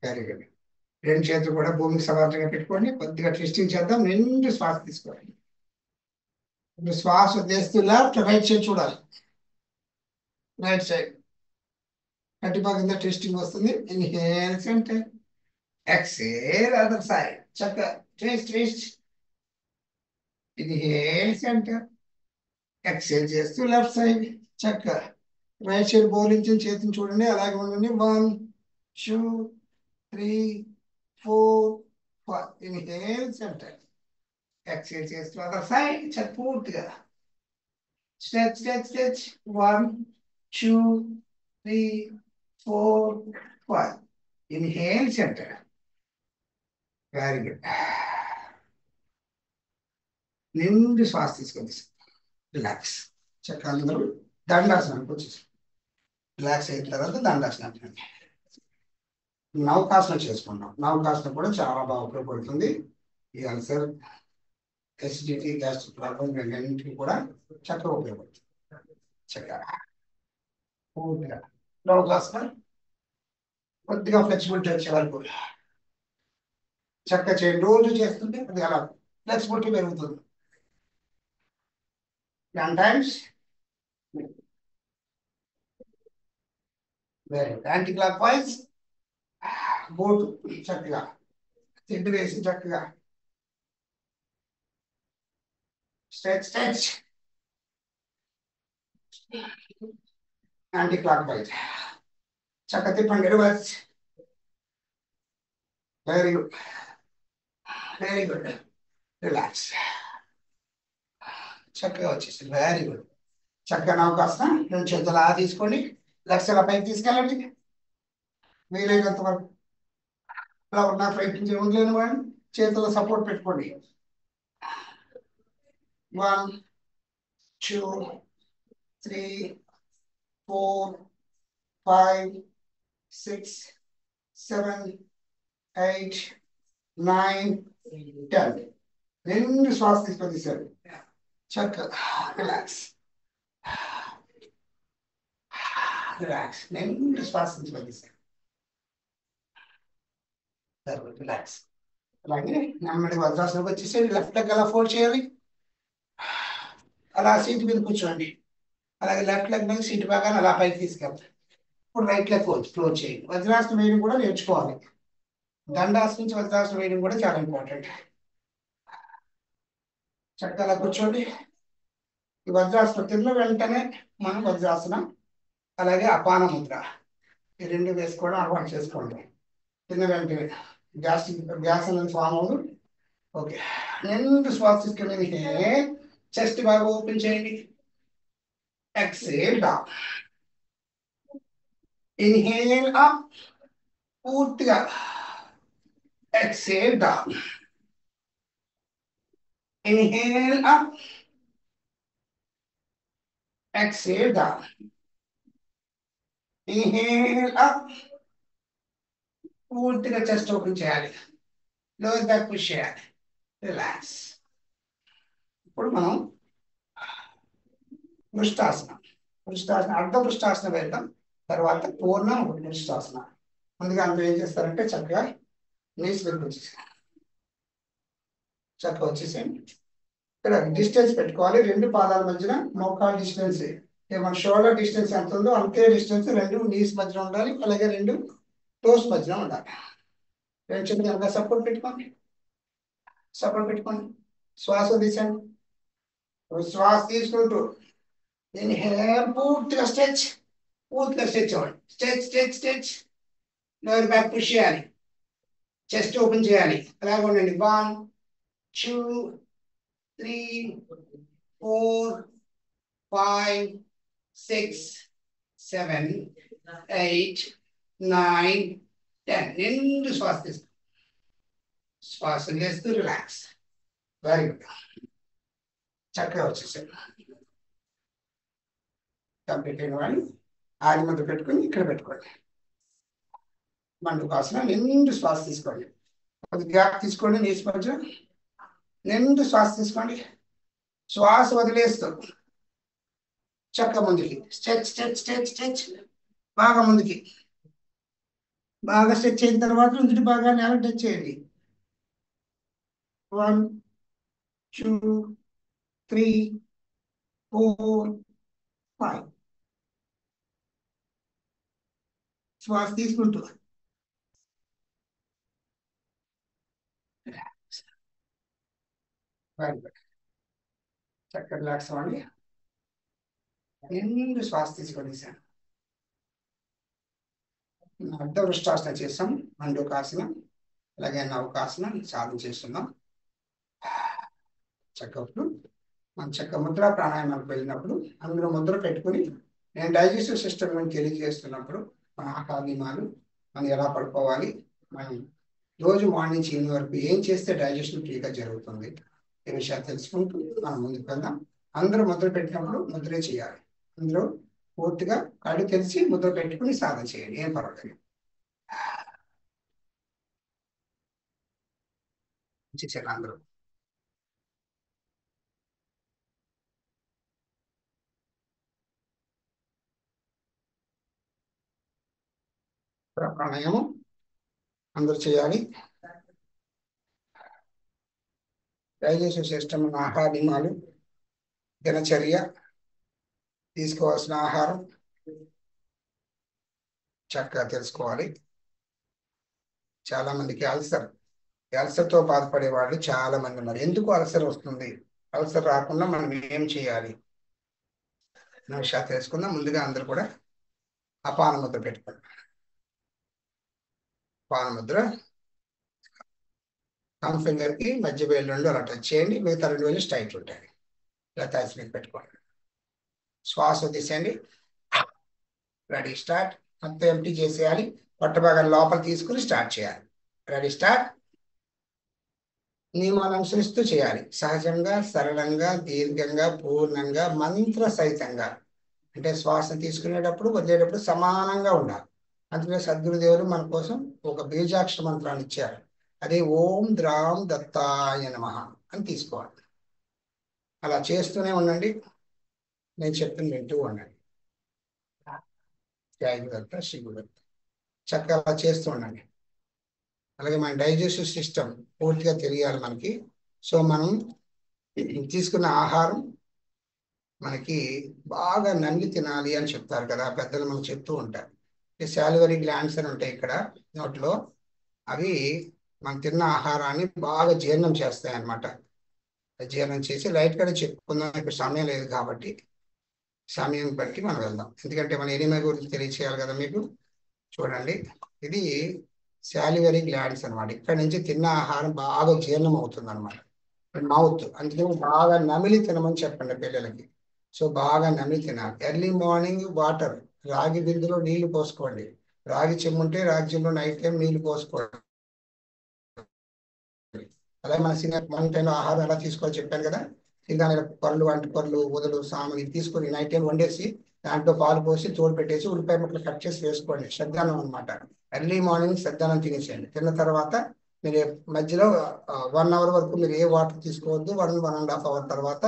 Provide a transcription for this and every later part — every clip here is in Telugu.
Very good. రెండు చేతులు కూడా భూమికి సమాంతరంగా పెట్టుకోండి. కొద్దిగా ట్విస్టింగ్ చేద్దాం. నిండు శ్వాస తీసుకోండి. ఇప్పుడు శ్వాస వదిలేస్తూ లెఫ్ట్ రైట్ సైడ్ చూడాలి. రైట్ సైడ్ కట్టిపాకింద ట్విస్టింగ్ వస్తుంది. Inhale centre, exhale other side. చక్కగా twist twist. Inhale centre, exhale చేస్తూ లెఫ్ట్ సైడ్. చక్కగా రైట్ సైడ్ బౌలింగ్ చేతిని చూడండి, అలాగే ఉండండి. 1 2 3 4 5. ఇన్హేల్ సెంటర్, ఎక్సేల్ చేస్తూ అదర్ సైడ్. చక్క పూర్తిగా stretch stretch stretch. 1 2 3 4 5. Inhale centre. Very good. నిండు శ్వాస తీసుకొని రిలాక్స్. చక్కగా అందరూ దండాసనానికి వచ్చేసి రిలాక్స్ అయిన తర్వాత దండాసనం, నౌకాసనం చేసుకుంటాం. నౌకాసనం కూడా చాలా బాగా ఉపయోగపడుతుంది. ఈ అల్సర్, ఎసిడిటీ, గ్యాస్ట్రిక్ ప్రాబ్లం రెండింటికి కూడా చక్కగా ఉపయోగపడుతుంది. చక్కగా పూర్తిగా నౌకాసనం కొద్దిగా ఫ్లెక్సిబిలిటీ వచ్చే వరకు చక్కగా చేయండి. రోజు చేస్తుంటే కొద్దిగా అలా ఫ్లెక్సిబిలిటీ పెరుగుతుంది. 10 times. Anti clock wise boat చక్కగా తిండి వేసి చక్కగా stretch stretch. Anti clock wise చక్కగా తిప్పండి. Reverse. Very good, very good. Relax. చక్కగా వచ్చేసింది. Very good. చక్కగా నౌకాసన రెండు చేతులు అలా తీసుకోండి. లక్షల పైకి తీసుకెళ్ళండి. వీలైనంత వరకు అలా ఉన్న ప్రయత్నించే ఉండలేని వాడిని చేతుల్లో సపోర్ట్ పెట్టుకోండి. 1 2 3 4 5 6 7 8 9 10. రెండు శ్వాస తీసుకొని తీశారు. చక్కగా రిలాక్స్, రిలాక్స్. రెండు శ్వాస తీసుకొని తీశారు. రిలాక్స్. అలాగే నెమ్మది వజ్రాసనకు వచ్చేసేది. లెఫ్ట్ లెగ్ అలా ఫోల్డ్ చేయాలి. అలా సీట్ మీద కూర్చోండి. అలాగే లెఫ్ట్ లెగ్ మీద సీట్ భాగాన్ని అలా పైకి తీసుకెళ్తాం. ఇప్పుడు రైట్ లెగ్ ఫ్లోర్ చేయండి. వజ్రాసనం వేయడం కూడా నేర్చుకోవాలి. దండాసనం నుంచి వజ్రాసనం వేయడం కూడా చాలా ఇంపార్టెంట్. చక్కగా అలా కూర్చోండి. ఈ వజ్రాసనం తిన్న వెంటనే మనం వజ్రాసనం, అలాగే అపాన ముద్ర, ఈ రెండు వేసుకోవడం అలవాటు చేసుకోండి. తిన్న వెంటనే గ్యాస్ అనేది ఫామ్ అవ్వదు. ఓకే. రెండు శ్వాస తీసుకుని చెస్ట్ బాగా ఓపెన్ చేయండి. Exhale down. ఇన్హేల్ అప్ పూర్తిగా. Exhale down. Inhale up, exhale down. Inhale up, పూర్తిగా చెస్ట్ ఓపెన్ చేయాలి. లోయర్ బ్యాక్ పుష్ చేయాలి. రిలాక్స్. ఇప్పుడు మనం పృష్ఠాసనం, అర్ధ పృష్ఠాసనం వేద్దాం. తర్వాత పూర్ణ పృష్ఠాసనం. ముందుగా అందరూ ఏం చేస్తారంటే చక్కగా నీస్ వెనక్కి వచ్చేసాను. చక్కగా వచ్చేసేయండి. ఇక్కడ డిస్టెన్స్ పెట్టుకోవాలి. రెండు పాదాల మధ్యన మోకాలు డిస్టెన్స్, మన షోల్డర్ డిస్టెన్స్ ఎంత ఉందో అంతే డిస్టెన్స్ రెండు నీస్ మధ్యన ఉండాలి. అలాగే రెండు టోస్ మధ్యన ఉండాలి. రెండు చేతులు కనుక సపోర్ట్ పెట్టుకోండి. సపోర్ట్ పెట్టుకోండి. శ్వాస తీసండి. శ్వాస తీసుకుంటూ ఇన్హేల్ పూర్తిగా స్ట్రెచ్, పూర్తిగా స్ట్రెచ్ అవ్వండి. Stretch stretch stretch. Lower back push చేయాలి. చెస్ట్ ఓపెన్ చేయాలి. అలాగే ఉండండి. 1 2 3 4 5 6 7 8 9 10. రెండు శ్వాస తీసుకో. శ్వాస చేస్తూ రిలాక్స్. Very good. చక్కగా వచ్చేసాడు. కంప్లీట్ అయిన వాళ్ళు ఆది మధ్య పెట్టుకొని ఇక్కడ పెట్టుకోండి. మండుకాసన నిండు శ్వాస తీసుకోండి. కొద్ది గ్యాప్ తీసుకోండి. నీస్ మధ్య నిండు శ్వాస తీసుకోండి. శ్వాస వదిలేస్తూ చక్క ముందుకి. Stretch stretch stretch stretch. బాగా ముందుకి. బాగా స్ట్రెచ్ అయిన తర్వాత నుదుటి భాగాన్ని ఎలా టచ్ చేయండి. 1 2 3 4 5. శ్వాస తీసుకుంటూ వెరీ గుడ్. చక్కగా రిలాక్స్ అవ్వండి. నిండు శ్వాస తీసుకోండి సార్. అర్ధ వృష్టాసన చేస్తాం, మండూకాసనం, అలాగే నౌకాసనం సాధన చేస్తున్నాం. చక్కప్పుడు మనం చక్క ముద్ర ప్రాణాయామానికి వెళ్ళినప్పుడు అందులో ముద్ర పెట్టుకుని నేను డైజెస్టివ్ సిస్టమ్ గురించి తెలియజేస్తున్నప్పుడు మన ఆహార నియమాలు, మనం ఎలా పడుకోవాలి, మనం రోజు మార్నింగ్ నుంచి ఈవినింగ్ వరకు ఏం చేస్తే డైజెషన్ ఫ్రీగా జరుగుతుంది, ఈ విషయాలు తెలుసుకుంటూ మనం ముందుకు వెళ్దాం. అందరూ ముద్ర పెట్టినప్పుడు ముద్రే చేయాలి. అందరూ పూర్తిగా కళ్ళు తెరిచి ముద్ర పెట్టుకుని సాధన చేయండి, ఏం పర్వాలేదు. చేశారు అందరూ. ప్రాణాయామం అందరూ చేయాలి. డైజెస్టివ్ సిస్టమ్ ఆహార నియమాలు, దినచర్య, తీసుకోవాల్సిన ఆహారం చక్కగా తెలుసుకోవాలి. చాలా మందికి అల్సర్తో బాధపడే వాళ్ళు చాలా మంది ఉన్నారు. ఎందుకు అల్సర్ వస్తుంది, అల్సర్ రాకుండా మనం ఏం చేయాలి అనే విషయాలు తెలుసుకుందాం. ముందుగా అందరూ కూడా అపాన ముద్ర పెట్టుకోండి. అపాన ముద్ర థంబ్ ఫింగర్ కి మధ్య వేలు రెండు అలా టచ్ చేయండి, మిగతా 2 వేలు స్ట్రైట్ ఉంటాయి. ఇలా థైస్ మీద పెట్టుకోండి. శ్వాస తీసేయండి. Ready start. మొత్తం ఎంటీ చేసేయాలి. పొట్ట భాగాన్ని లోపల తీసుకుని స్టార్ట్ చేయాలి. Ready start. నియమాలు అనుసరిస్తూ చేయాలి. సహజంగా, సరళంగా, దీర్ఘంగా, పూర్ణంగా, మంత్ర సహితంగా. అంటే శ్వాస తీసుకునేటప్పుడు వదిలేటప్పుడు సమానంగా ఉండాలి. అందుకనే సద్గురుదేవులు మన కోసం ఒక బీజాక్షర మంత్రాన్ని ఇచ్చారు. అదే ఓం ద్రాం దత్తాయ నమః అని తీసుకోవాలి. అలా చేస్తూనే ఉండండి. నేను చెప్పింది వింటూ ఉండండి. జై దత్త, శ్రీ గురుదత్త. చక్కగా అలా చేస్తూ ఉండండి. అలాగే మన డైజెస్టివ్ సిస్టమ్ పూర్తిగా తెలియాలి మనకి. సో మనం తీసుకున్న ఆహారం మనకి బాగా నమిలి తినాలి అని చెప్తారు కదా పెద్దలు, మనకు చెప్తూ ఉంటారు. శాలివరీ గ్లాండ్స్ అని ఉంటాయి ఇక్కడ నోట్లో. అవి మనం తిన్న ఆహారాన్ని బాగా జీర్ణం చేస్తాయి అన్నమాట. జీర్ణం చేసి లైట్గా చెప్పుకుందాం, ఇప్పుడు సమయం లేదు కాబట్టి సమయం బట్టి మనం వెళ్దాం. ఎందుకంటే మన ఎనిమా గురించి తెలియచేయాలి కదా మీకు. చూడండి, ఇది శాలివరీ గ్లాండ్స్ అనమాట. ఇక్కడ నుంచి తిన్న ఆహారం బాగా జీర్ణం అవుతుంది అనమాట, మౌత్. అందుకని బాగా నమిలి తినమని చెప్పండి పిల్లలకి. సో బాగా నమిలి తినాలి. ఎర్లీ మార్నింగ్ వాటర్, రాగి బిందులో నీళ్లు పోసుకోండి. రాగి చెమ్ము ఉంటే రాగి చెమ్ములో నైట్ టైం నీళ్లు పోసుకోండి. అలాగే మన సీనియర్ మార్నింగ్ టైంలో ఆహారం ఎలా తీసుకోవాలో చెప్పాను కదా. సిరిధాన్యాల పళ్ళు, అంటు పళ్ళు, ఉదలు, సామలు ఇవి తీసుకొని నైట్ టైం వండేసి దాంట్లో పాలు పోసి తోడు పెట్టేసి ఉల్లిపాయ ముక్కలు కట్ చేసి వేసుకోండి. శ్రద్ధానం అనమాట. ఎర్లీ మార్నింగ్ శ్రద్ధానం తినేసేయండి. తిన్న తర్వాత మీరు మధ్యలో 1 అవర్ వరకు మీరు ఏ వాటర్ తీసుకోవద్దు. 1.5 అవర్ తర్వాత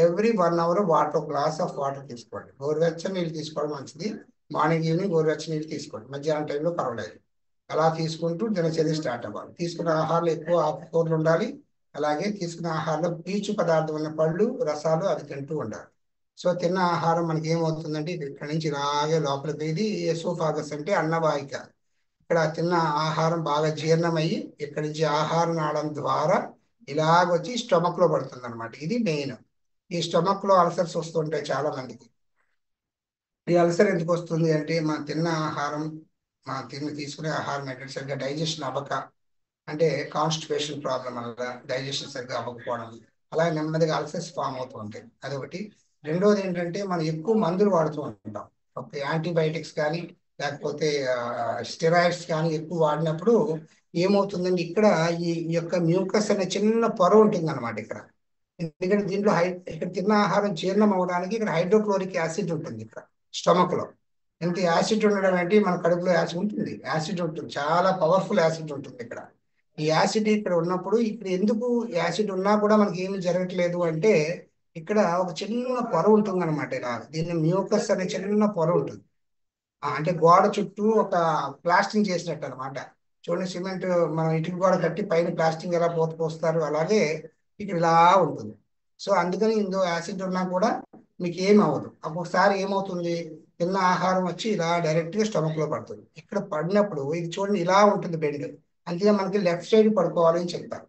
every 1 hour water, glass of water తీసుకోండి. గోరువెచ్చని నీళ్ళు తీసుకోవడం మంచిది. మార్నింగ్ ఈవినింగ్ గోరువెచ్చని నీళ్ళు తీసుకోండి. మధ్యాహ్నం టైంలో పర్వాలేదు. అలా తీసుకుంటూ దినచర్య స్టార్ట్ అవ్వాలి. తీసుకున్న ఆహారంలో ఎక్కువ ఆకుకూరలు ఉండాలి. అలాగే తీసుకున్న ఆహారంలో పీచు పదార్థం ఉన్న పళ్ళు, రసాలు అవి తింటూ ఉండాలి. సో తిన్న ఆహారం మనకి ఏమవుతుందంటే ఇది ఇక్కడ నుంచి ఇలాగే లోపలికి, ఇది ఎసోఫాగస్ అంటే అన్నవాహిక. ఇక్కడ తిన్న ఆహారం బాగా జీర్ణమయ్యి ఇక్కడి నుంచి ఆహార నాళం ద్వారా ఇలాగొచ్చి స్టొమక్ లో పడుతుంది అనమాట. ఇది మెయిన్. ఈ స్టొమక్ లో అల్సర్స్ వస్తుంటాయి చాలా మందికి. ఈ అల్సర్ ఎందుకు వస్తుంది అంటే మనం తిన్న ఆహారం, తీసుకునే ఆహారం ఏంటంటే సరిగ్గా డైజెషన్ అవ్వక, అంటే కాన్స్టిపేషన్ ప్రాబ్లం వల్ల డైజెషన్ సరిగ్గా అవ్వకపోవడం, అలాగే నెమ్మదిగా అల్సర్స్ ఫామ్ అవుతూ ఉంటాయి. అదొకటి. రెండోది ఏంటంటే మనం ఎక్కువ మందులు వాడుతూ ఉంటాం. ఒక యాంటీబయాటిక్స్ కానీ లేకపోతే స్టెరాయిడ్స్ కానీ ఎక్కువ వాడినప్పుడు ఏమవుతుందండి, ఇక్కడ ఈ యొక్క మ్యూకస్ అనే చిన్న పొర ఉంటుంది అనమాట ఇక్కడ. ఎందుకంటే దీంట్లో ఇక్కడ తిన్న ఆహారం జీర్ణం అవడానికి ఇక్కడ హైడ్రోక్లోరిక్ యాసిడ్ ఉంటుంది ఇక్కడ స్టమక్ లో. ఎంత యాసిడ్ ఉండడం ఏంటి, మన కడుపులో యాసిడ్ ఉంటుంది, యాసిడ్ ఉంటుంది, చాలా పవర్ఫుల్ యాసిడ్ ఉంటుంది ఇక్కడ. ఈ యాసిడ్ ఇక్కడ ఉన్నప్పుడు, ఇక్కడ ఎందుకు యాసిడ్ ఉన్నా కూడా మనకి ఏమి జరగట్లేదు అంటే ఇక్కడ ఒక చిన్న పొర ఉంటుంది అనమాట. ఇలా దీన్ని మ్యూకస్ అనే చిన్న పొర ఉంటుంది. అంటే గోడ చుట్టూ ఒక ప్లాస్టింగ్ చేసినట్టు అనమాట. చూడండి, సిమెంట్ మనం ఇటుక గోడ కట్టి పైన ప్లాస్టింగ్ ఎలా పోస్తారు అలాగే ఇక్కడ ఇలా ఉంటుంది. సో అందుకని ఇందులో యాసిడ్ ఉన్నా కూడా మీకు ఏం అవ్వదు. ఒక్కొక్కసారి ఏమవుతుంది, తిన్న ఆహారం వచ్చి ఇలా డైరెక్ట్ గా స్టమక్ లో పడుతుంది. ఇక్కడ పడినప్పుడు ఇది చూడండి ఇలా ఉంటుంది బెండ్. అందుకే మనకి లెఫ్ట్ సైడ్ పడుకోవాలి అని చెప్తారు.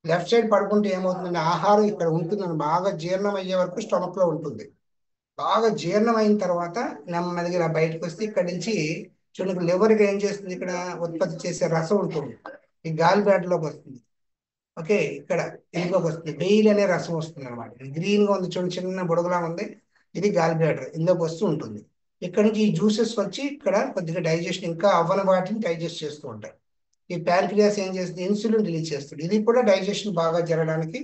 లెఫ్ట్ సైడ్ పడుకుంటే ఏమవుతుందంటే ఆహారం ఇక్కడ ఉంటుందని బాగా జీర్ణం అయ్యే వరకు స్టమక్ లో ఉంటుంది. బాగా జీర్ణం అయిన తర్వాత నెమ్మదిగా ఇలా బయటకు వస్తే ఇక్కడ నుంచి చూడండి, లివర్కి ఏం చేస్తుంది, ఇక్కడ ఉత్పత్తి చేసే రసం ఉంటుంది, ఈ గాలి లోకి వస్తుంది. ఓకే, ఇక్కడ ఇంట్లోకి వస్తుంది, బెయిల్ అనే రసం వస్తుంది అనమాట. గ్రీన్ గా ఉంది చూడండి, చిన్న బుడగలా ఉంది, ఇది గాలి బ్లాడర్, ఇందులోకి వస్తూ ఉంటుంది. ఇక్కడ నుంచి ఈ జ్యూసెస్ వచ్చి ఇక్కడ కొద్దిగా డైజెషన్ ఇంకా అవ్వని వాటిని డైజెస్ట్ చేస్తూ ఉంటాయి. ఈ ప్యాంక్రియాస్ ఏం చేస్తుంది, ఇన్సులిన్ రిలీజ్ చేస్తుంది, ఇది కూడా డైజెషన్ బాగా జరగడానికి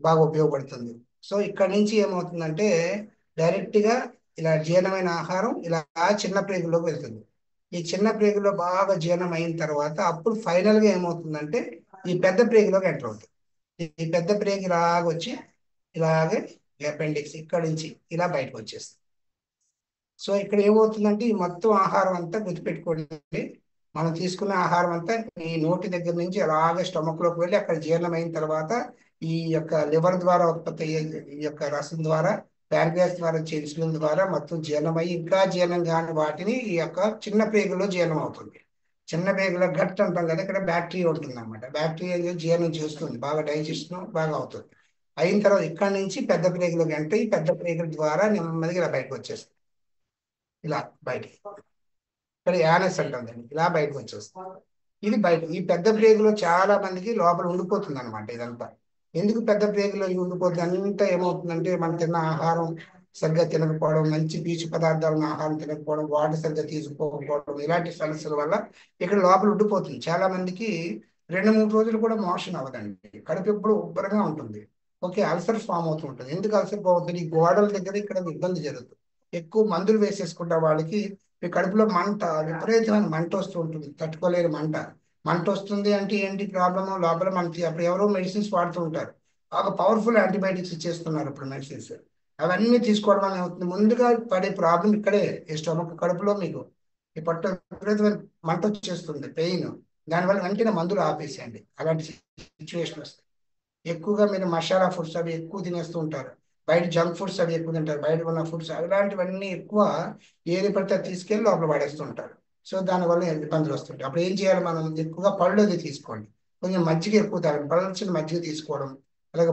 బాగా ఉపయోగపడుతుంది. సో ఇక్కడ నుంచి ఏమవుతుందంటే డైరెక్ట్ గా ఇలా జీర్ణమైన ఆహారం ఇలా చిన్న ప్రేగులోకి వెళ్తుంది. ఈ చిన్న ప్రేగులో బాగా జీర్ణం అయిన తర్వాత అప్పుడు ఫైనల్ గా ఏమవుతుందంటే ఈ పెద్ద ప్రేగులోకి ఎంటర్ అవుతుంది. ఈ పెద్ద ప్రేగు ఇలాగ వచ్చి ఇలాగే అపెండిక్స్ ఇక్కడ నుంచి ఇలా బయటకు వచ్చేస్తుంది. సో ఇక్కడ ఏమవుతుందంటే ఈ మొత్తం ఆహారం అంతా గుర్తుపెట్టుకోండి, మనం తీసుకున్న ఆహారం అంతా ఈ నోటి దగ్గర నుంచి అలాగే స్టమక్ లోకి వెళ్ళి అక్కడ జీర్ణమైన తర్వాత ఈ యొక్క లివర్ ద్వారా ఉత్పత్తి అయ్యే ఈ యొక్క రసం ద్వారా ప్యాంక్రియాస్ ద్వారా ఇన్సులిన్ ద్వారా మొత్తం జీర్ణమై ఇంకా జీర్ణం కాని వాటిని ఈ యొక్క చిన్న ప్రేగులో జీర్ణం అవుతుంది. చిన్న ప్రేగులో గట్ అంటాం కదా, ఇక్కడ బ్యాక్టీరియా ఉంటుంది అనమాట. బ్యాక్టీరియా జీర్ణం చేస్తుంది, బాగా డైజెషన్ బాగా అవుతుంది. అయిన తర్వాత ఇక్కడ నుంచి పెద్ద ప్రేగులోకి అంటే ఈ పెద్ద ప్రేగుల ద్వారా నెమ్మదిగా ఇలా బయటకు వచ్చేస్తుంది. ఇలా బయటికి ఇక్కడ యానస్ అంటుందండి, ఇలా బయటకు వచ్చేస్తుంది. ఇది బయట ఈ పెద్ద ప్రేగులో చాలా మందికి లోపల ఉండిపోతుంది అనమాట ఇదంతా. ఎందుకు పెద్ద ప్రేగులో ఇది ఉండిపోతుంది, అంతా ఏమవుతుందంటే మనం తిన్న ఆహారం సరిగ్గా తినకపోవడం, మంచి పీచు పదార్థాలను ఆహారం తినకపోవడం, వాటర్ సరిగ్గా తీసుకోకపోవడం, ఇలాంటి సమస్యల వల్ల ఇక్కడ లోపల ఉండిపోతుంది. చాలా మందికి 2-3 రోజులు కూడా మోషన్ అవ్వదండి, కడుపు ఎప్పుడు ఉబ్బరంగా ఉంటుంది. ఓకే, అల్సర్ ఫామ్ అవుతూ ఉంటుంది. ఎందుకు అల్సర్ ఫామ్ అవుతుంది, ఈ గోడల దగ్గర ఇక్కడ ఇబ్బంది జరుగుతుంది. ఎక్కువ మందులు వేసేసుకుంటే వాళ్ళకి ఈ కడుపులో మంట, విపరీతమైన మంట వస్తూ ఉంటుంది, తట్టుకోలేని మంట. మంట వస్తుంది అంటే ఏంటి ప్రాబ్లమ్, లోపల మనకి అప్పుడు ఎవరో మెడిసిన్స్ వాడుతూ ఉంటారు, బాగా పవర్ఫుల్ యాంటీబయాటిక్స్ ఇచ్చేస్తున్నారు ఇప్పుడు మెడిసిన్స్. అవన్నీ తీసుకోవడం వల్ల అవుతుంది, ముందుగా పడే ప్రాబ్లం ఇక్కడే ఈ స్టమక్ కడుపులో మీకు ఈ పట్టు విపరీతమైన మంట వచ్చేస్తుంది, పెయిన్. దానివల్ల వెంటనే మందులు ఆపేసేయండి, అలాంటి సిచ్యువేషన్ వస్తుంది. ఎక్కువగా మీరు మసాలా ఫుడ్స్ అవి ఎక్కువ తినేస్తూ ఉంటారు, బయట జంక్ ఫుడ్స్ అవి ఎక్కువ తింటారు, బయట ఉన్న ఫుడ్స్ అలాంటివన్నీ ఎక్కువ ఏది పడితే అది తీసుకెళ్ళి లోపల పడేస్తుంటారు. సో దానివల్ల ఇబ్బందులు వస్తుంటాయి. అప్పుడు ఏం చేయాలి, మనం ఎక్కువగా పళ్ళు అది తీసుకోండి, కొంచెం మజ్జిగ ఎక్కువ తాగండి, పళ్ళచిన మజ్జిగ తీసుకోవడం, అలాగే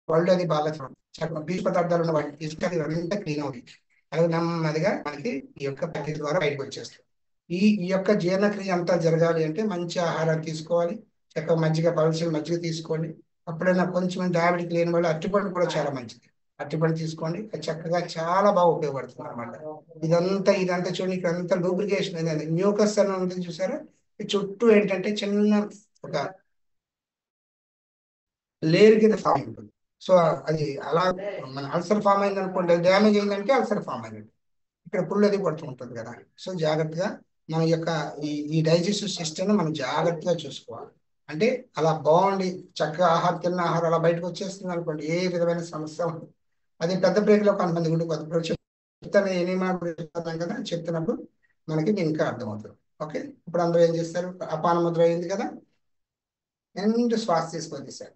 పళ్ళు అది బాగా తినడం, పీచు పదార్థాలు ఉన్న వాటిని తీసుకొని ఇవంతా క్లీన్ అవుతాయి. అది నెమ్మదిగా మనకి ఈ యొక్క ప్రక్రియ ద్వారా బయటకు వచ్చేస్తుంది. ఈ యొక్క జీర్ణక్రియ అంతా జరగాలి అంటే మంచి ఆహారం తీసుకోవాలి, చక్కగా మజ్జిగ, పలసిన మజ్జిగ తీసుకోండి. అప్పుడైనా కొంచెం డయాబెటిక్ లేని వాళ్ళు అరటిపండు కూడా చాలా మంచిది, అరటిపండు తీసుకోండి, అది చక్కగా చాలా బాగా ఉపయోగపడుతుంది అనమాట. ఇదంతా చూడండి, ఇక్కడ అంతా లూబ్రికేషన్ అనేది మ్యూకస్ అని ఉంటుంది చూసారా, ఈ చుట్టూ ఏంటంటే చిన్న ఒక లేయర్ కింద ఫామ్ ఉంటుంది. సో అది అలా మన అల్సర్ ఫామ్ అయింది అనుకోండి, డ్యామేజ్ అయిందంటే అల్సర్ ఫామ్ అయింది, ఇక్కడ పుల్ అది పడుతూ ఉంటుంది కదా. సో జాగ్రత్తగా మన యొక్క ఈ డైజెస్టివ్ సిస్టమ్ మనం జాగ్రత్తగా చూసుకోవాలి. అంటే అలా బాగుండి చక్కగా ఆహారం తిన్న ఆహారం అలా బయటకు వచ్చేస్తుంది అనుకోండి, ఏ విధమైన సమస్య ఉండదు. అది పెద్ద బ్రేక్లో కొంతమంది ఉండి కొత్త చెప్తాను ఎనీమా గురించి చెప్తాను కదా, చెప్తున్నప్పుడు మనకి ఇంకా అర్థమవుతుంది. ఓకే, ఇప్పుడు అందరూ ఏం చేస్తారు, అపాన ముద్ర అయింది కదా, ఎండ్ శ్వాస తీసుకొని సార్.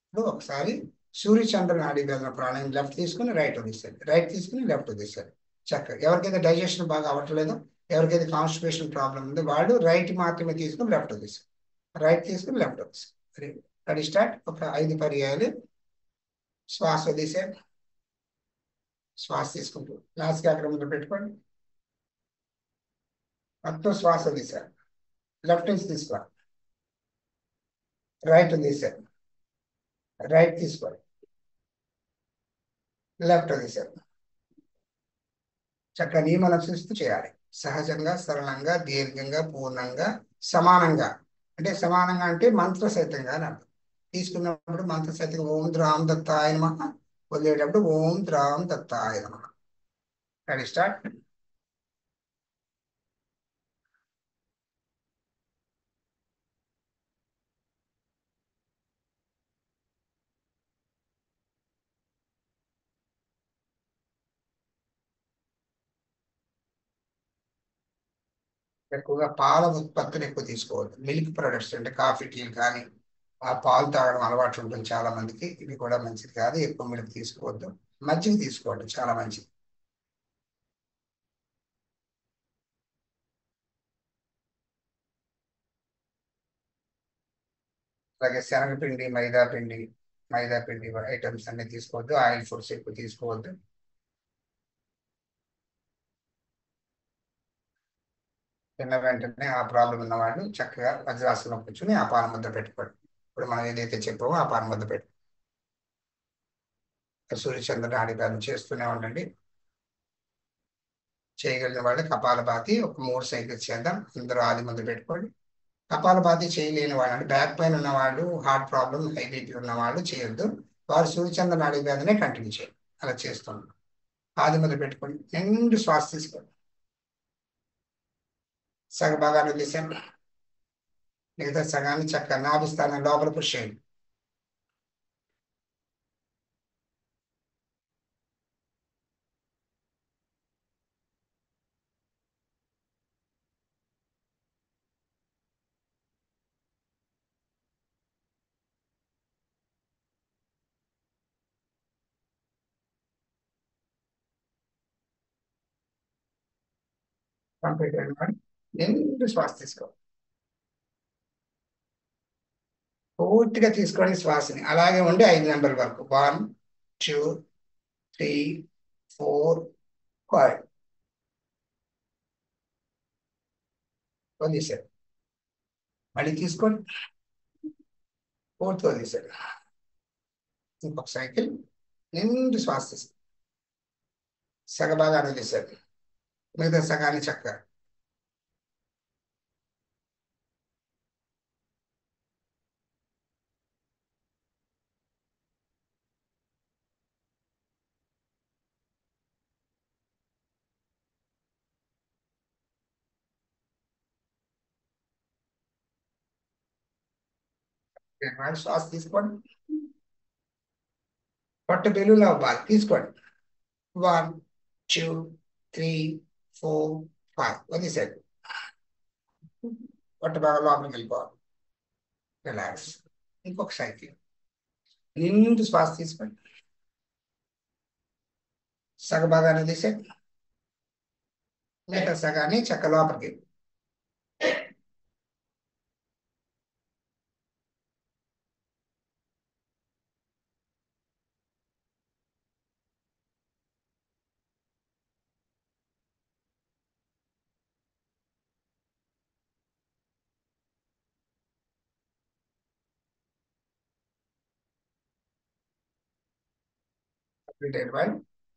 ఇప్పుడు ఒకసారి సూర్యచంద్ర నాడీ వేదన ప్రాణాయం లెఫ్ట్ తీసుకుని రైట్ వదిలేశారు, రైట్ తీసుకుని లెఫ్ట్ వదిలేశారు. చక్కగా ఎవరికైతే డైజెషన్ బాగా అవ్వట్లేదో, ఎవరికైతే కాన్స్టిపేషన్ ప్రాబ్లం ఉందో వాళ్ళు రైట్ మాత్రమే తీసుకుని లెఫ్ట్ వదిలేశారు, రైట్ తీసుకుని లెఫ్ట్ వదిలేశారు. అది స్టార్ట్. ఒక 5 పర్యాయాలు శ్వాస వదిలేశారు, శ్వాస తీసుకుంటూ నాసికా అక్కడ ముందు పెట్టుకోండి, మొత్తం శ్వాస వదిలేశారు. లెఫ్ట్ నుంచి తీసుకోవాలి, రైట్ వదిలేశారు, రైట్ తీసుకోవాలి, లెఫ్ట్ వదిలేశారు. చక్కగా నియమాలు అనుసరిస్తూ చేయాలి, సహజంగా, సరళంగా, దీర్ఘంగా, పూర్ణంగా, సమానంగా. అంటే సమానంగా అంటే మంత్ర సహితంగా అని అర్థం. తీసుకున్నప్పుడు మంత్ర సహితంగా ఓం ద్రాం దత్తాయ నమః, వదిలేటప్పుడు ఓం ద్రాం దత్తాయ నమః. Ready start. ఎక్కువగా పాల ఉత్పత్తులు ఎక్కువ తీసుకోవద్దు. మిల్క్ ప్రొడక్ట్స్ అంటే కాఫీ టీలు కానీ ఆ పాలు తాగడం అలవాటు ఉంటుంది చాలా మందికి. ఇది కూడా మంచిది కాదు. ఎక్కువ మిల్క్ తీసుకోవద్దు. మజ్జిగ తీసుకోవద్దు, చాలా మంచిది. అలాగే శనగపిండి, మైదా పిండి ఐటమ్స్ అన్ని తీసుకోవద్దు. ఆయిల్ ఫుడ్స్ ఎక్కువ తీసుకోవద్దు. తిన్న వెంటనే ఆ ప్రాబ్లం ఉన్నవాళ్ళు చక్కగా వజ్రాసనం కూర్చొని ఆ పాల ముద్ద పెట్టుకోండి. ఇప్పుడు మనం ఏదైతే చెప్పామో ఆ పాల ముద్ద పెట్టు. సూర్యచంద్ర నాడిపాదం చేస్తూనే ఉండండి. చేయగలిగిన వాళ్ళు కపాలభాతి ఒక 3 సైకిల్స్ చేద్దాం. అందరూ ఆది ముద్ద పెట్టుకోండి. కపాలభాతి చేయలేని వాళ్ళు అంటే బ్యాక్ పెయిన్ ఉన్నవాళ్ళు, హార్ట్ ప్రాబ్లం, హై బీపీ ఉన్నవాళ్ళు చేయొద్దు. వారు సూర్యచంద్ర నాడిపాదనే కంటిన్యూ చేయండి. అలా చేస్తున్నాం. ఆది ముద్ద పెట్టుకోండి. నిండు శ్వాస తీసుకోండి. సగ భాగాన్ని వదిలేసాను. మిగతా సగాన్ని చక్కగా నాభిస్థానం లోపల పుష్ చేయండి. కంప్లీట్ అయిన నిండు శ్వాస తీసుకో. పూర్తిగా తీసుకోండి శ్వాసని. అలాగే ఉండి 5 నెంబర్ వరకు 1 2 3 4 5 వదిలేశారు. మళ్ళీ తీసుకోండి. పూర్తిగా వదిలేశారు. ఇంకొక సైకిల్ నిండు శ్వాస తీసుకో. సగభాగాన్ని వదిలేశారు. మిగతా సగాన్ని చక్కగా శ్వాస తీసుకోండి. పొట్ట బెలూన్లో అవ్వాలి. తీసుకోండి. 1 2 3 4 5 వదిలేశారు. పొట్ట బాగా లోపలికి వెళ్ళిపోవాలి. రిలాక్స్. ఇంకొక సైకిల్ నిండు శ్వాస తీసుకోండి. సగభాగాన్ని వదిలేశారు. మిగతా సగాన్ని చక్క లోపలికి.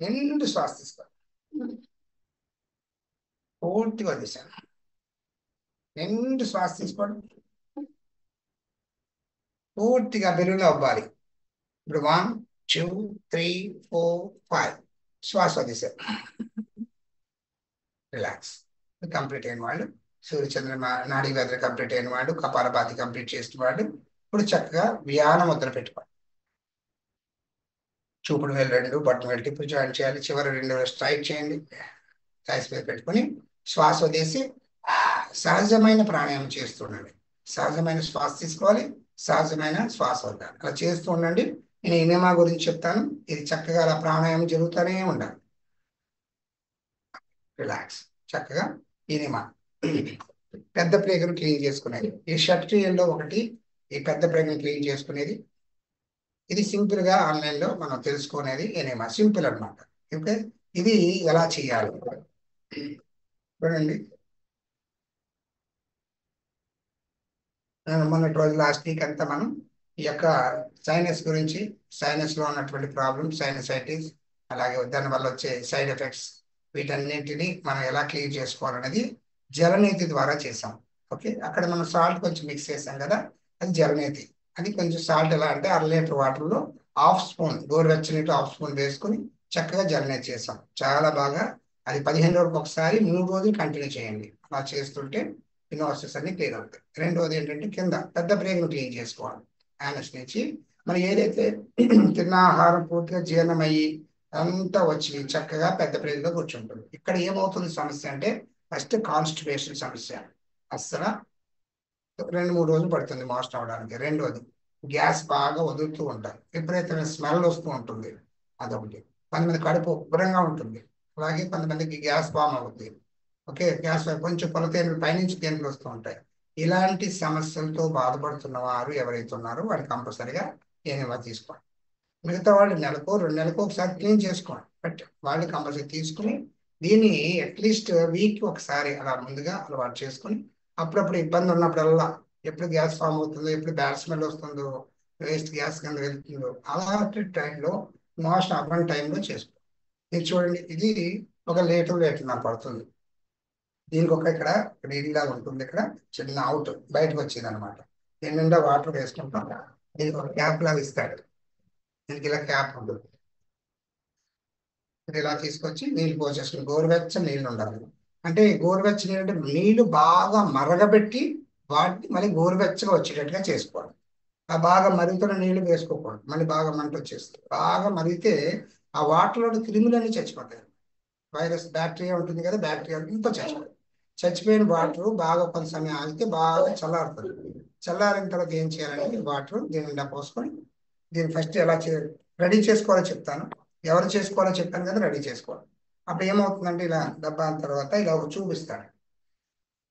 నిండు శ్వాస తీసుకోండి. పూర్తిగా వదిలేశాను. నిండు శ్వాస తీసుకోండి. పూర్తిగా బెలూన్లో అవ్వాలి. ఇప్పుడు 1 2 3 4 5 శ్వాస వదిలేశారు. రిలాక్స్. కంప్లీట్ అయిన వాళ్ళు సూర్యచంద్ర నాడీ వ్యాధులు కంప్లీట్ అయిన వాడు, కపాలభాతి కంప్లీట్ చేసిన వాడు ఇప్పుడు చక్కగా వ్యాన ముద్ర పెట్టుకోండి. చూపుడు వేలు 2 బొట్టన వేలు టిప్పు జాయిన్ చేయాలి. చివరి 2 స్ట్రైక్ చేయండి. రైస్ మీద పెట్టుకుని శ్వాస వదిలేసి సహజమైన ప్రాణాయామం చేస్తుండండి. సహజమైన శ్వాస తీసుకోవాలి, సహజమైన శ్వాస వదలాలి. అలా చేస్తూ ఉండండి. నేను ఎనిమా గురించి చెప్తాను. ఇది చక్కగా అలా ప్రాణాయామం జరుగుతూనే ఉండాలి. రిలాక్స్. చక్కగా ఎనిమా పెద్ద ప్లేగును క్లీన్ చేసుకునేది. ఈ షట్క్రియల్లో ఒకటి ఈ పెద్ద ప్లేగును క్లీన్ చేసుకునేది. ఇది సింపుల్ గా ఆన్లైన్ లో మనం తెలుసుకునేది ఎనిమా. సింపుల్ అనమాట. ఓకే, ఇది ఎలా చేయాలి చూడండి. మొన్నటి రోజు లాస్ట్ వీక్ అంతా మనం ఈ యొక్క సైనస్ గురించి, సైనస్ లో ఉన్నటువంటి ప్రాబ్లమ్, సైనసైటిస్, అలాగే దాని వల్ల వచ్చే సైడ్ ఎఫెక్ట్స్, వీటన్నింటినీ మనం ఎలా క్లియర్ చేసుకోవాలనేది జలనేతి ద్వారా చేసాం. ఓకే, అక్కడ మనం సాల్ట్ కొంచెం మిక్స్ చేసాం కదా, అది జలనేతి. అది కొంచెం సాల్ట్ ఎలా అంటే 1/2 లీటర్ వాటర్లో 1/2 స్పూన్, గోరువెచ్చని నీటి 1/2 స్పూన్ వేసుకుని చక్కగా జలనేతి చేసాం. చాలా బాగా. అది 15 రోజులకు ఒకసారి 3 రోజులు కంటిన్యూ చేయండి. అలా చేస్తుంటే ఇన్నోసెస్ అన్ని క్లియర్ అవుతాయి. రెండవది ఏంటంటే కింద పెద్ద బ్రెయిన్ క్లీన్ చేసుకోవాలి. యానస్ నుంచి మనం ఏదైతే తిన్న ఆహారం పూర్తిగా జీర్ణమయ్యి అంతా వచ్చి చక్కగా పెద్ద బ్రెయిన్ లో కూర్చుంటుంది. ఇక్కడ ఏమవుతుంది సమస్య అంటే ఫస్ట్ కాన్స్టిపేషన్ సమస్య అస్సలు 2-3 రోజులు పడుతుంది మోషన్ అవడానికి. రెండోది గ్యాస్ బాగా వదులుతూ ఉంటారు, విపరీతమైన స్మెల్ వస్తూ ఉంటుంది, అదొకటి. కొంతమంది కడుపు ఉబ్బరంగా ఉంటుంది, అలాగే కొంతమందికి గ్యాస్ ఫామ్ అవుతుంది. ఓకే, గ్యాస్ కొంచెం పొలతేనులు పైనుంచి తేనులు వస్తూ ఉంటాయి. ఇలాంటి సమస్యలతో బాధపడుతున్న వారు ఎవరైతే ఉన్నారో వాళ్ళు కంపల్సరిగా ఏనేవా తీసుకోండి. మిగతా వాళ్ళు నెలకో 2 నెలలకు ఒకసారి క్లీన్ చేసుకోండి, బట్ వాళ్ళు కంపల్సరీ తీసుకుని దీన్ని అట్లీస్ట్ వీక్ ఒకసారి అలా ముందుగా అలవాటు చేసుకుని అప్పుడప్పుడు ఇబ్బంది ఉన్నప్పుడల్లా ఎప్పుడు గ్యాస్ ఫామ్ అవుతుందో, ఎప్పుడు బ్యాడ్ స్మెల్ వస్తుందో, వేస్ట్ గ్యాస్ కింద వెళ్తుందో అలాంటి టైంలో మోషన్ అవ్వని టైంలో చేసుకోండి. ఇది చూడండి, ఇది ఒక లీటర్ పడుతుంది. దీనికి ఒక ఇక్కడ నీళ్ళ ఉంటుంది, ఇక్కడ చిన్న అవుట్ బయటకు వచ్చింది అనమాట. దీని నిండా వాటర్ వేసుకుంటాం. దీనికి ఒక క్యాప్ లాగా ఇస్తాడు, దీనికి ఇలా క్యాప్ ఉంటుంది. ఇది ఇలా తీసుకొచ్చి నీళ్ళు పోసేసుకుని గోరువెచ్చని నీళ్ళు ఉండాలి. అంటే గోరువెచ్చని నీళ్ళు అంటే నీళ్లు బాగా మరగబెట్టి వాటిని మళ్ళీ గోరువెచ్చగా వచ్చేటట్టుగా చేసుకోవాలి. ఆ బాగా మరుగుతున్న నీళ్లు వేసుకోకూడదు, మళ్ళీ బాగా మంట వచ్చేస్తుంది. బాగా మరిగితే ఆ వాటర్లో క్రిములన్నీ చచ్చిపోతాయి. వైరస్ బ్యాక్టీరియా ఉంటుంది కదా, బ్యాక్టీరియా అంతా చచ్చిపోతుంది. చచ్చిపోయిన వాటర్ బాగా కొంత సమయం ఆగితే బాగా చల్లారుతుంది. చల్లారిన తర్వాత ఏం చేయాలంటే వాటర్ దీని నిండా పోసుకొని దీన్ని ఫస్ట్ ఎలా రెడీ చేసుకోవాలో చెప్తాను. ఎవరు చేసుకోవాలో చెప్తాను కదా, రెడీ చేసుకోవాలి. అప్పుడు ఏమవుతుందంటే ఇలా డబ్బా తర్వాత ఇలా ఒక చూపిస్తాడు.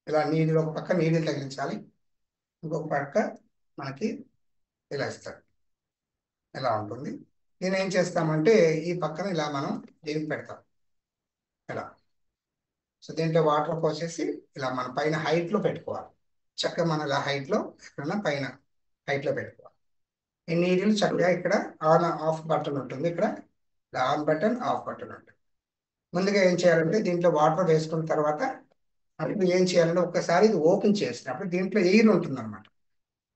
ఇలా నీళ్ళు ఒక పక్క నీళ్ళు తగిలించాలి, ఇంకొక పక్క మనకి ఇలా ఇస్తాడు. ఇలా ఉంటుంది. దీన్ని ఏం చేస్తామంటే ఈ పక్కన ఇలా మనం దీనికి పెడతాం ఇలా. సో దీంట్లో వాటర్ పోసేసి ఇలా మన పైన హైట్ లో పెట్టుకోవాలి. చక్కగా మన ఇలా హైట్ లో ఎక్కడన్నా పైన హైట్ లో పెట్టుకోవాలి. ఈ నీళ్ళు చక్కగా ఇక్కడ ఆన్ ఆఫ్ బటన్ ఉంటుంది, ఇక్కడ ఆన్ బటన్ ఆఫ్ బటన్ ఉంటుంది. ముందుగా ఏం చేయాలంటే దీంట్లో వాటర్ వేసుకున్న తర్వాత అప్పుడు ఏం చేయాలంటే ఒక్కసారి ఇది ఓపెన్ చేసినప్పుడు దీంట్లో ఎయిర్ ఉంటుంది అనమాట.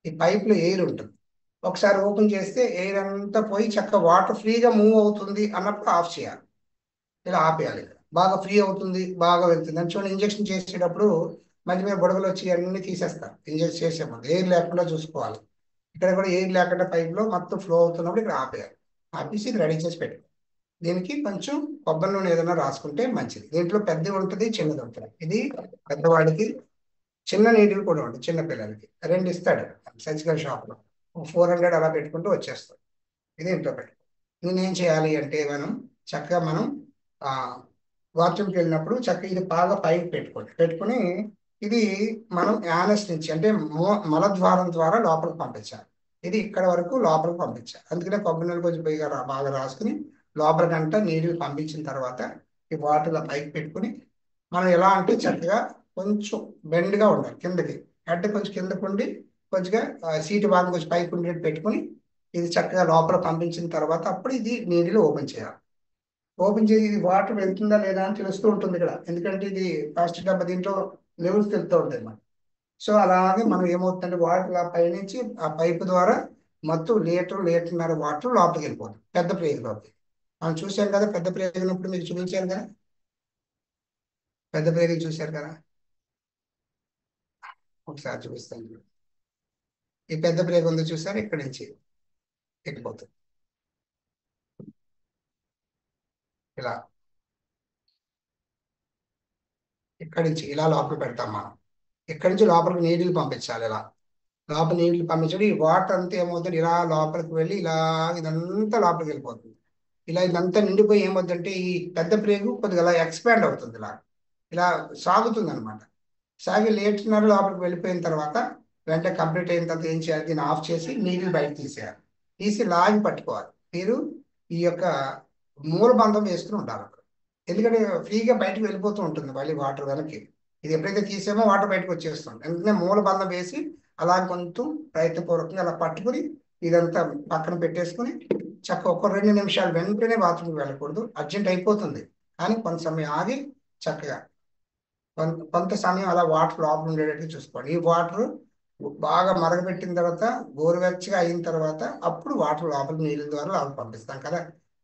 ఈ పైప్ లో ఎయిర్ ఉంటుంది. ఒకసారి ఓపెన్ చేస్తే ఎయిర్ అంతా పోయి చక్కగా వాటర్ ఫ్రీగా మూవ్ అవుతుంది అన్నప్పుడు ఆఫ్ చేయాలి, ఇలా ఆపేయాలి. బాగా ఫ్రీ అవుతుంది, బాగా వెళ్తుంది అని చూడండి. ఇంజక్షన్ చేసేటప్పుడు మధ్య మీద బుడగలు వచ్చి అన్ని తీసేస్తారు. ఇంజక్షన్ చేసే ముందు ఎయిర్ లేకుండా చూసుకోవాలి. ఇక్కడ కూడా ఎయిర్ లేకుండా పైప్ లో మొత్తం ఫ్లో అవుతున్నప్పుడు ఇక్కడ ఆపేయాలి. ఆపేసి ఇది రెడీ చేసి పెట్టుకోవాలి. దీనికి కొంచెం కొబ్బరి నూనె ఏదైనా రాసుకుంటే మంచిది. దీంట్లో పెద్దది ఉంటుంది, చిన్నది ఉంటుంది. ఇది పెద్దవాడికి, చిన్న నీటిలు కూడా ఉంటుంది చిన్న పిల్లలకి. 2 ఇస్తాడు సర్జికల్ షాప్ లో, 400 అలా పెట్టుకుంటూ వచ్చేస్తాం. ఇది ఇంట్లో పెట్టుకో. నేనేం చేయాలి అంటే చక్కగా మనం ఆ బాత్రూమ్కి వెళ్ళినప్పుడు చక్కగా ఇది బాగా పైకి పెట్టుకుని ఇది మనం యానస్ నుంచి అంటే మలద్వారం ద్వారా లోపలికి పంపించాలి. ఇది ఇక్కడ వరకు లోపలికి పంపించాలి. అందుకనే కొబ్బరి నీళ్ళు కొంచెం బాగా రాసుకుని లోపలికంతా నీళ్ళు పంపించిన తర్వాత ఈ వాటర్ పైకి పెట్టుకుని మనం ఎలా అంటే చక్కగా కొంచెం బెండ్గా ఉండాలి కిందకి, హెడ్ కొంచెం కిందకు ఉండి కొంచెంగా సీటు భాగం కొంచెం పైకి ఉండేది పెట్టుకుని ఇది చక్కగా లోపల పంపించిన తర్వాత అప్పుడు ఇది నీళ్ళు ఓపెన్ చేయాలి. ఓపెన్ చేసి ఇది వాటర్ వెళ్తుందా లేదా అని తెలుస్తూ ఉంటుంది ఇక్కడ, ఎందుకంటే ఇది ప్లాస్టిక్ డబ్బా, దీంట్లో లెవెల్స్ తెలుస్తూ ఉంటాయి మనకి. సో అలాగే మనం ఏమవుతుందంటే వాటర్ ఆ పైనుంచి ఆ పైపు ద్వారా మొత్తం లీటర్న్నర వాటర్ లోపలికి వెళ్ళిపోతుంది పెద్ద ప్రేగులోకి. మనం చూసాం కదా, పెద్ద ప్రేగు ఉన్నప్పుడు మీకు చూపించాను కదా, పెద్ద ప్రేగు చూశారు కదా, ఒకసారి చూపిస్తాను. ఈ పెద్ద ప్రేగు ఉంది చూసారు, ఇక్కడి నుంచి ఎక్కిపోతుంది ఇలా. ఇక్కడి నుంచి ఇలా లోపల పెడతాం మనం. ఇక్కడి నుంచి లోపలికి నీళ్ళు పంపించాలి. ఇలా లోపల నీళ్ళు పంపించడం ఈ వాటర్ అంతా ఏమవుతుంది, ఇలా లోపలికి వెళ్ళి ఇలా ఇదంతా లోపలికి వెళ్ళిపోతుంది. ఇలా ఇదంతా నిండిపోయి ఏమవుతుందంటే ఈ పెద్ద ప్రేగు కొద్దిగా ఇలా ఎక్స్పాండ్ అవుతుంది, ఇలా ఇలా సాగుతుంది అనమాట. సాగి లీటర్న్నర లోపలికి వెళ్ళిపోయిన తర్వాత వెంటనే కంప్లీట్ అయిన తర్వాత ఏం చేయాలి, దీన్ని ఆఫ్ చేసి నీళ్ళు బయట తీసేయాలి. తీసి లాగి పట్టుకోవాలి. మీరు ఈ యొక్క మూలబంధం వేసుకుని ఉండాలి అక్కడ, ఎందుకంటే ఫ్రీగా బయటకు వెళ్ళిపోతూ ఉంటుంది మళ్ళీ వాటర్ వెనక్కి. ఇది ఎప్పుడైతే తీసామో వాటర్ బయటకు వచ్చేస్తుంది. ఎందుకంటే మూలబంధం వేసి అలా కొంచెం ప్రయత్నపూర్వకంగా అలా పట్టుకుని ఇదంతా పక్కన పెట్టేసుకుని చక్క ఒక 2 నిమిషాలు వెంటనే బాత్రూమ్కి వెళ్ళకూడదు, అర్జెంట్ అయిపోతుంది. కానీ కొంత సమయం ఆగి చక్కగా కొంత సమయం అలా వాటర్ లోపల ఉండేటట్టు చూసుకోండి. ఈ వాటర్ బాగా మరగబెట్టిన తర్వాత గోరువెచ్చగా అయిన తర్వాత అప్పుడు వాటర్ లోపల నీళ్ళ ద్వారా లోపల పంపిస్తాం కదా.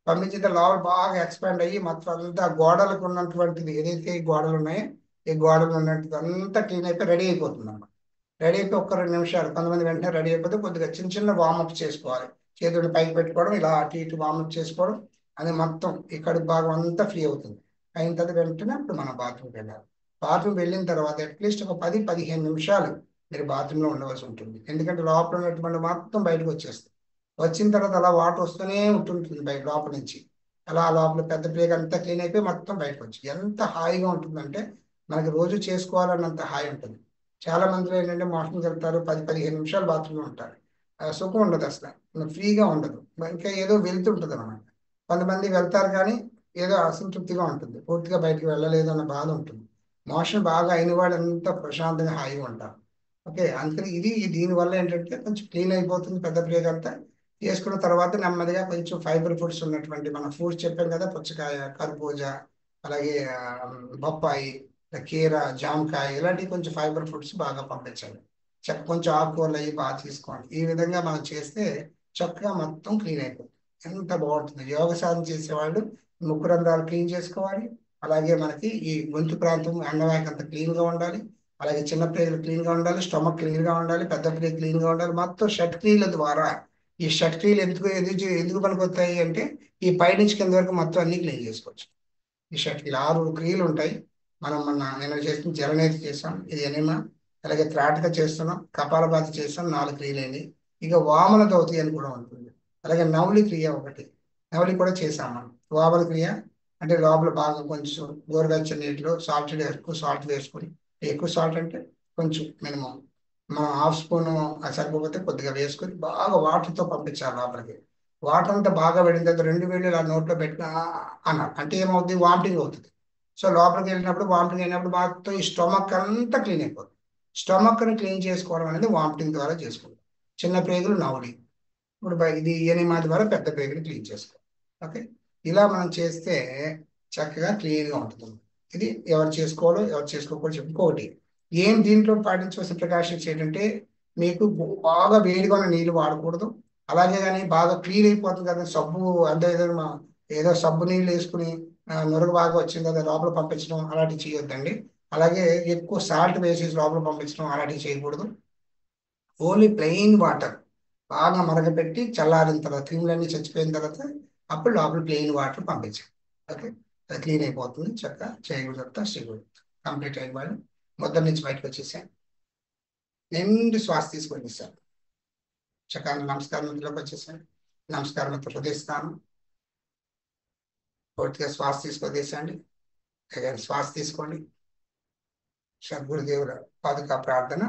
పంపించిన లోపల బాగా ఎక్స్పాండ్ అయ్యి మొత్తం అంతా గోడలకు ఉన్నటువంటిది ఏదైతే ఈ గోడలు ఉన్నాయో ఈ గోడలు ఉన్నట్టు అంతా క్లీన్ అయిపోయి రెడీ అయిపోతుంది అన్నమాట. రెడీ అయిపోయి ఒక 2 నిమిషాలు, కొంతమంది వెంటనే రెడీ అయిపోతే కొద్దిగా చిన్న చిన్న వార్మప్ చేసుకోవాలి. చేతులు పైకి పెట్టుకోవడం, ఇలా అటు ఇటు వార్మప్ చేసుకోవడం, అది మొత్తం ఇక్కడ భాగం అంతా ఫ్రీ అవుతుంది. అయిన తర్వాత వెంటనే అప్పుడు మనం బాత్రూమ్కి వెళ్ళాలి. బాత్రూమ్ వెళ్ళిన తర్వాత అట్లీస్ట్ ఒక 10-15 నిమిషాలు మీరు బాత్రూంలో ఉండవలసి ఉంటుంది. ఎందుకంటే లోపల ఉన్నటువంటి మొత్తం బయటకు వచ్చేస్తుంది. వచ్చిన తర్వాత అలా వాటర్ వస్తూనే ఉంటుంటుంది బయట లోపల నుంచి. అలా లోపల పెద్ద ప్లేగ్ అంతా క్లీన్ అయిపోయి మొత్తం బయటకు వచ్చి ఎంత హాయిగా ఉంటుందంటే మనకి రోజు చేసుకోవాలన్నంత హాయి ఉంటుంది. చాలా మందిలో ఏంటంటే మోషన్కి వెళ్తారు, 10-15 నిమిషాలు బాత్రూంలో ఉంటారు. సుఖం ఉండదు అసలు, ఫ్రీగా ఉండదు, ఇంకా ఏదో వెళ్తుంటుంది అనమాట. కొంతమంది వెళ్తారు కానీ ఏదో అసంతృప్తిగా ఉంటుంది, పూర్తిగా బయటికి వెళ్ళలేదు అన్న బాధ ఉంటుంది. మోషన్ బాగా అయిన వాళ్ళు అంతా ప్రశాంతంగా హాయిగా ఉంటారు. ఓకే, అందుకని దీనివల్ల ఏంటంటే కొంచెం క్లీన్ అయిపోతుంది పెద్ద ప్లేగ్ అంతా. చేసుకున్న తర్వాత నెమ్మదిగా కొంచెం ఫైబర్ ఫుడ్స్ ఉన్నటువంటి మన ఫ్రూట్స్ చెప్పాం కదా, పుచ్చకాయ, కర్బూజా, అలాగే బొప్పాయి, కీర, జామకాయ, ఇలాంటివి కొంచెం ఫైబర్ ఫుడ్స్ బాగా పంపించాలి. కొంచెం ఆకుకూరలు అవి బాగా తీసుకోండి. ఈ విధంగా మనం చేస్తే చక్కగా మొత్తం క్లీన్ అయిపోతుంది. ఎంత బాగుంటుంది. యోగ సాధన చేసేవాళ్ళు ముక్కు రంధ్రాలు క్లీన్ చేసుకోవాలి. అలాగే మనకి ఈ గొంతు ప్రాంతం అండవాయికి అంత క్లీన్ గా ఉండాలి. అలాగే చిన్న ప్లేగులు క్లీన్ గా ఉండాలి, స్టమక్ క్లీన్ గా ఉండాలి, పెద్ద ప్లేగ్ క్లీన్ గా ఉండాలి. మొత్తం షట్క్రియల ద్వారా ఈ షట్క్రియలు ఎందుకు పనికొస్తాయి అంటే ఈ పైనుంచి కింద వరకు మొత్తం అన్ని క్లీన్ చేసుకోవచ్చు. ఈ షట్క్రియలు 6 క్రియలు ఉంటాయి. నేను చేసిన జలనేతి చేసాం, ఇది ఎనిమా. అలాగే త్రాటక చేస్తున్నాం, కపాలభాతి చేస్తాం, 4 క్రియలు అయినాయి. ఇక వామన దౌతి అని కూడా ఉంటుంది. అలాగే నవలి క్రియ ఒకటి, నవలి కూడా చేసాం మనం. వామన క్రియ అంటే లోపల బాగా కొంచెం గోరువెచ్చని నీటిలో ఎక్కువ సాల్ట్ వేసుకొని, ఎక్కువ సాల్ట్ అంటే కొంచెం మినిమం మనం హాఫ్ స్పూన్ సరిపోతే కొద్దిగా వేసుకొని బాగా వాటర్తో పంపించాలి లోపలికి. వాటర్ అంతా బాగా వెళ్ళిన తర్వాత 2 వేళ్ళు ఇలా నోట్లో పెట్టుకుని అన్నారు అంటే ఏమవుతుంది, వామిటింగ్ అవుతుంది. సో లోపలికి వెళ్ళినప్పుడు వామిటింగ్ అయినప్పుడు మొత్తం ఈ స్టొమక్ అంతా క్లీన్ అయిపోతుంది. స్టొమక్ని క్లీన్ చేసుకోవడం అనేది వామిటింగ్ ద్వారా చేసుకుంటాం. చిన్న ప్రేగులు నవలి, ఇప్పుడు ఇది ఎనిమా ద్వారా పెద్ద ప్రేగులు క్లీన్ చేసుకోవాలి. ఓకే, ఇలా మనం చేస్తే చక్కగా క్లీన్గా ఉంటుంది. ఇది ఎవరు చేసుకోవాలో ఎవరు చేసుకోకూడదు చెప్పుకోవటి. దీంట్లో పాటించవలసిన ప్రికాషన్స్ ఏంటంటే మీకు బాగా వేడిగా ఉన్న నీళ్ళు వాడకూడదు. అలాగే కానీ బాగా క్లీన్ అయిపోతుంది కదా సబ్బు అంటే ఏదో సబ్బు నీళ్ళు వేసుకుని నురగ బాగా వచ్చింది కదా లోపల పంపించడం అలాంటివి చేయొద్దండి. అలాగే ఎక్కువ సాల్ట్ వేసేసి లోపల పంపించడం అలాంటివి చేయకూడదు. ఓన్లీ ప్లెయిన్ వాటర్ బాగా మరగపెట్టి చల్లారిన తర్వాత క్రిములన్నీ చచ్చిపోయిన తర్వాత అప్పుడు లోపల ప్లెయిన్ వాటర్ పంపించాలి. ఓకే, అది క్లీన్ అయిపోతుంది. చక్కగా చేయకూడదు చేయకూడదు. కంప్లీట్ అయిపోయి మొదటి నుంచి బయటకు వచ్చేసాను. నిండు శ్వాస తీసుకొని ఇస్తాను. చక్కగా నమస్కారం మధ్యలోకి వచ్చేసాను. నమస్కారం హృదయస్థానం. పూర్తిగా శ్వాస తీసుకొదేసండి. శ్వాస తీసుకోండి. సద్గురుదేవుల పాదుకా ప్రార్థన,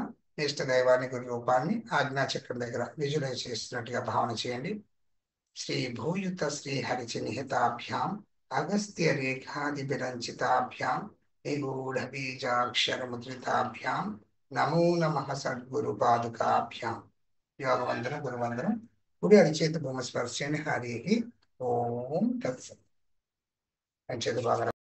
ఇష్ట దైవాన్ని గురి రూపాన్ని ఆజ్ఞాచక్రం దగ్గర విజువలైజ్ చేస్తున్నట్టుగా భావన చేయండి. శ్రీ భూయుత శ్రీ హరిచిహ్నితాభ్యాం అగస్త్య రేఖాది విరంచితాభ్యాం నిగూఢ బీజాక్షర ముద్రితాభ్యాం నమో నమః సద్గురు పాదుకాభ్యాం. యోగవందనం, గురువందనం. కుడి అరిచేత భూమ స్పర్శని హరి ఓం తత్సత్. చేతి బాగా